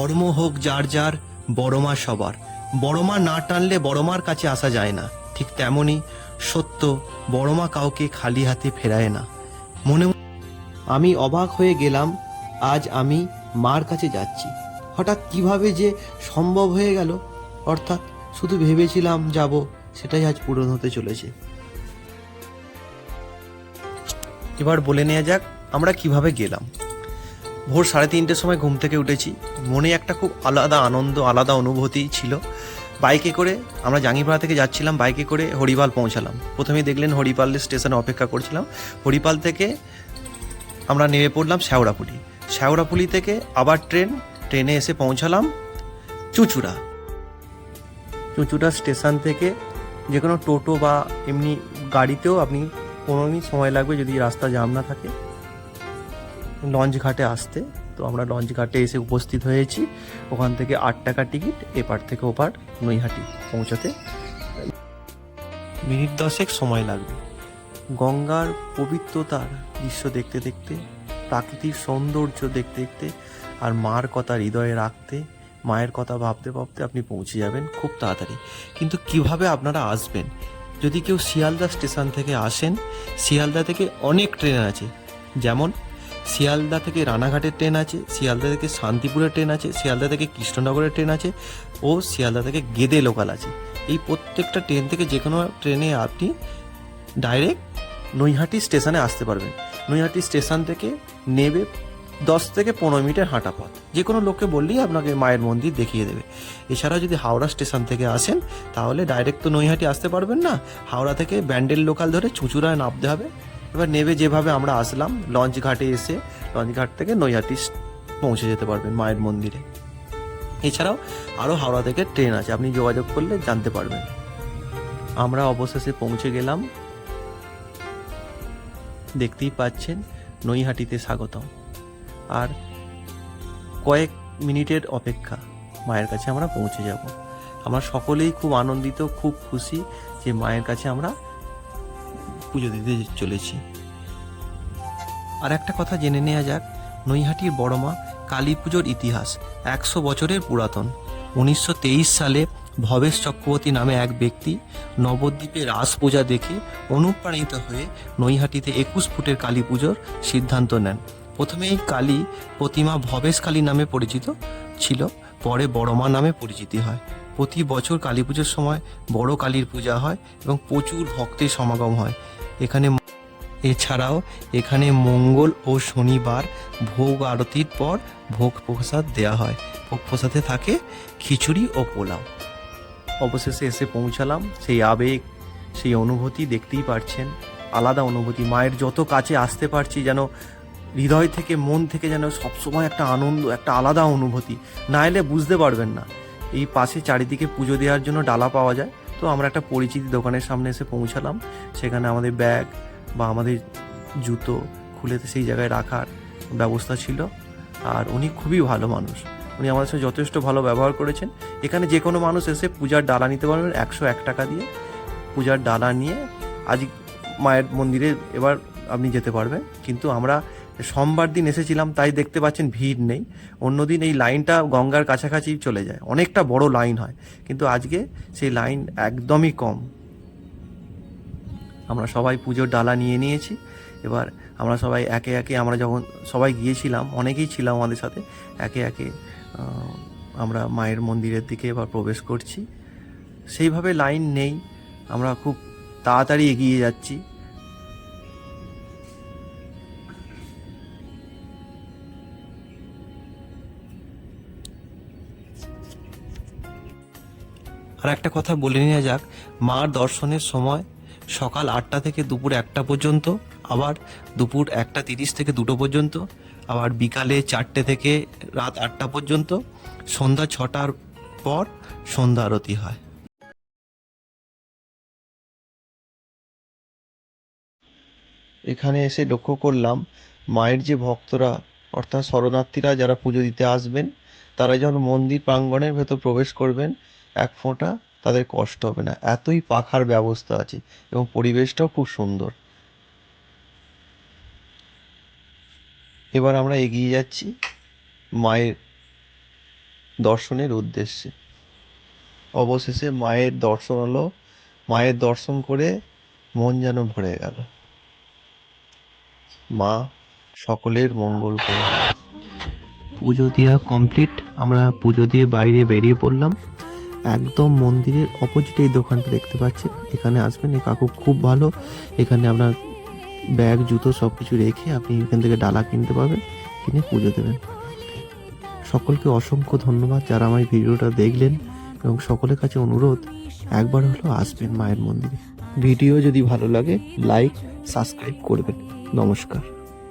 ধর্ম হোক যার যার, বড় মা সবার। বড় মা না টানলে বড় মার কাছে আসা যায় না। ঠিক তেমনই সত্য, বড় মা কাউকে খালি হাতে ফেরায় না। মনে আমি অবাক হয়ে গেলাম, আজ আমি মার কাছে যাচ্ছি। হঠাৎ কিভাবে যে সম্ভব হয়ে গেল, অর্থাৎ শুধু ভেবেছিলাম যাব, সেটাই আজ পূরণ হতে চলেছে। এবার বলে নেওয়া যাক আমরা কিভাবে গেলাম। ভোর 3:30টার সময় ঘুম থেকে উঠেছি। মনে একটা খুব আলাদা আনন্দ, আলাদা অনুভূতি ছিল। বাইকে করে আমরা জাঙ্গিপাড়া থেকে যাচ্ছিলাম, বাইকে করে হরিপাল পৌঁছালাম। প্রথমেই দেখলেন হরিপাল স্টেশনে অপেক্ষা করছিলাম। হরিপাল থেকে আমরা নেমে পড়লাম শেওড়াফুলি। শেওড়াফুলি থেকে আবার ট্রেনে এসে পৌঁছালাম চুঁচুড়া। চুঁচুড়া স্টেশন থেকে যে কোনো টোটো বা এমনি গাড়িতেও আপনি 15 মিনিট সময় লাগবে যদি রাস্তা জাম না থাকে লঞ্চ ঘাটে আসতে। তো আমরা লঞ্চ ঘাটে এসে উপস্থিত হয়েছি। ওখান থেকে 8 টাকা টিকিট, এপার থেকে ওপার নৈহাটি পৌঁছাতে মিনিট 10 সময় লাগবে। গঙ্গার পবিত্রতার দৃশ্য দেখতে দেখতে, প্রাকৃতিক সৌন্দর্য দেখতে দেখতে, আর মার কথা হৃদয়ে রাখতে, মায়ের কথা ভাবতে ভাবতে আপনি পৌঁছে যাবেন খুব তাড়াতাড়ি। কিন্তু কিভাবে আপনারা আসবেন? যদি কেউ শিয়ালদা স্টেশন থেকে আসেন, শিয়ালদা থেকে অনেক ট্রেন আছে। যেমন শিয়ালদা থেকে রানাঘাটের ট্রেন আছে, শিয়ালদা থেকে শান্তিপুরের ট্রেন আছে, শিয়ালদা থেকে কৃষ্ণনগরের ট্রেন আছে ও শিয়ালদা থেকে গেদে লোকাল আছে। এই প্রত্যেকটা ট্রেন থেকে যে কোনো ট্রেনে আপনি ডাইরেক্ট নৈহাটি স্টেশনে আসতে পারবেন। নৈহাটি স্টেশন থেকে নেবে 10 থেকে 15 মিনিটের হাঁটা পথ। যে কোনো লোককে বললেই আপনাকে মায়ের মন্দির দেখিয়ে দেবে। এছাড়া যদি হাওড়া স্টেশন থেকে আসেন তাহলে ডাইরেক্ট তো নৈহাটি আসতে পারবেন না, হাওড়া থেকে ব্যান্ডেল লোকাল ধরে চুঁচুড়ায় নামতে হবে। এবার নেবে যেভাবে আমরা আসলাম লঞ্চ ঘাটে এসে লঞ্চ ঘাট থেকে নৈহাটি পৌঁছে যেতে পারবেন মায়ের মন্দিরে। এছাড়াও আরও হাওড়া থেকে ট্রেন আছে, আপনি যোগাযোগ করলে জানতে পারবেন। আমরা অবশেষে পৌঁছে গেলাম। দেখতেই পাচ্ছেন নৈহাটিতে স্বাগতম। আর কয়েক মিনিটের অপেক্ষা, মায়ের কাছে আমরা পৌঁছে যাব। আমরা সকলেই খুব আনন্দিত, খুব খুশি যে মায়ের কাছে আমরা পুজো দিতে চলেছি। আর একটা কথা জেনে নেওয়া যাক, নৈহাটির বড় মা কালী পুজোর ইতিহাস 100 বছরের পুরাতন। 1923 সালে ভবেশ চক্রবর্তী নামে এক ব্যক্তি নবদ্বীপে রাস পূজা দেখে অনুপ্রাণিত হয়ে নৈহাটিতে 21 ফুটের কালী পুজোর সিদ্ধান্ত নেন। প্রথমে এই কালী প্রতিমা ভবেশ কালী নামে পরিচিত ছিল, পরে বড় মা নামে পরিচিতি হয়। প্রতি বছর কালী পুজোর সময় বড় কালীর পূজা হয় এবং প্রচুর ভক্তের সমাগম হয় এছাড়াও এখানে মঙ্গল ও শনিবার ভোগ আরতির পর ভোগ প্রসাদ দেওয়া হয়। ভোগ প্রসাদে থাকে খিচুড়ি ও পোলাও। অবশেষে এসে পৌঁছালাম। সেই আবেগ, সেই অনুভূতি দেখতেই পারছেন, আলাদা অনুভূতি। মায়ের যত কাছে আসতে পারছি যেন হৃদয় থেকে, মন থেকে যেন সবসময় একটা আনন্দ, একটা আলাদা অনুভূতি। না এলে বুঝতে পারবেন না। এই পাশে চারিদিকে পুজো দেওয়ার জন্য ডালা পাওয়া যায়। তো আমরা একটা পরিচিতি দোকানের সামনে এসে পৌঁছালাম। সেখানে আমাদের ব্যাগ বা আমাদের জুতো খুলে সেই জায়গায় রাখার ব্যবস্থা ছিল। আর উনি খুবই ভালো মানুষ, উনি আমাদের সাথে যথেষ্ট ভালো ব্যবহার করেছেন। এখানে যে কোনো মানুষ এসে পূজার ডালা নিতে পারবেন 101 টাকা দিয়ে। পূজার ডালা নিয়ে আজ মায়ের মন্দিরে এবার আপনি যেতে পারবেন। কিন্তু আমরা সোমবার দিন এসেছিলাম, তাই দেখতে পাচ্ছেন ভিড় নেই। অন্যদিন এই লাইনটা গঙ্গার কাছাকাছি চলে যায়, অনেকটা বড় লাইন হয়, কিন্তু আজকে সেই লাইন একদমই কম। আমরা সবাই পুজোর ডালা নিয়ে নিয়েছি। এবার আমরা সবাই একে একে, আমরা যখন সবাই গিয়েছিলাম, অনেকেই ছিলাম আমাদের সাথে, একে একে আমরা মায়ের মন্দিরের দিকে এবার প্রবেশ করছি। সেইভাবে লাইন নেই, আমরা খুব তাড়াতাড়ি এগিয়ে যাচ্ছি। আর একটা কথা বলে নেওয়া যাক, মার দর্শনের সময় সকাল 8টা থেকে দুপুর 1টা পর্যন্ত, আবার দুপুর 1টা 30 থেকে 2টো পর্যন্ত, আবার বিকালে 4টে থেকে রাত 8টা পর্যন্ত, সন্ধ্যা 6টার পর সন্ধ্যা আরতি হয়। এখানে এসে লক্ষ্য করলাম মায়ের যে ভক্তরা, অর্থাৎ শরণার্থীরা যারা পুজো দিতে আসবেন, তারা যখন মন্দির প্রাঙ্গণের ভেতর প্রবেশ করবেন, এক ফোঁটা তাদের কষ্ট হবে না, এতই পাখার ব্যবস্থা আছে এবং পরিবেশটাও খুব সুন্দর। এবার আমরা এগিয়ে যাচ্ছি মায়ের দর্শনের উদ্দেশ্যে। অবশেষে মায়ের দর্শন হলো, মায়ের দর্শন করে মন যেন ভরে গেল। মা সকলের মঙ্গল করে। পুজো দেওয়া কমপ্লিট, আমরা পুজো দিয়ে বাইরে বেরিয়ে পড়লাম। একদম মন্দিরের অপোজিটে এই দোকানটা দেখতে পাচ্ছেন, এখানে আসবেন। এই কাকু খুব ভালো, এখানে আপনার ব্যাগ জুতো সব কিছু রেখে আপনি এখান থেকে ডালা কিনতে পারবেন, কিনে পুজো দেবেন। সকলকে অসংখ্য ধন্যবাদ যারা আমার এই ভিডিওটা দেখলেন, এবং সকলের কাছে অনুরোধ একবার হলেও আসবেন মায়ের মন্দিরে। ভিডিও যদি ভালো লাগে লাইক সাবস্ক্রাইব করবেন। নমস্কার।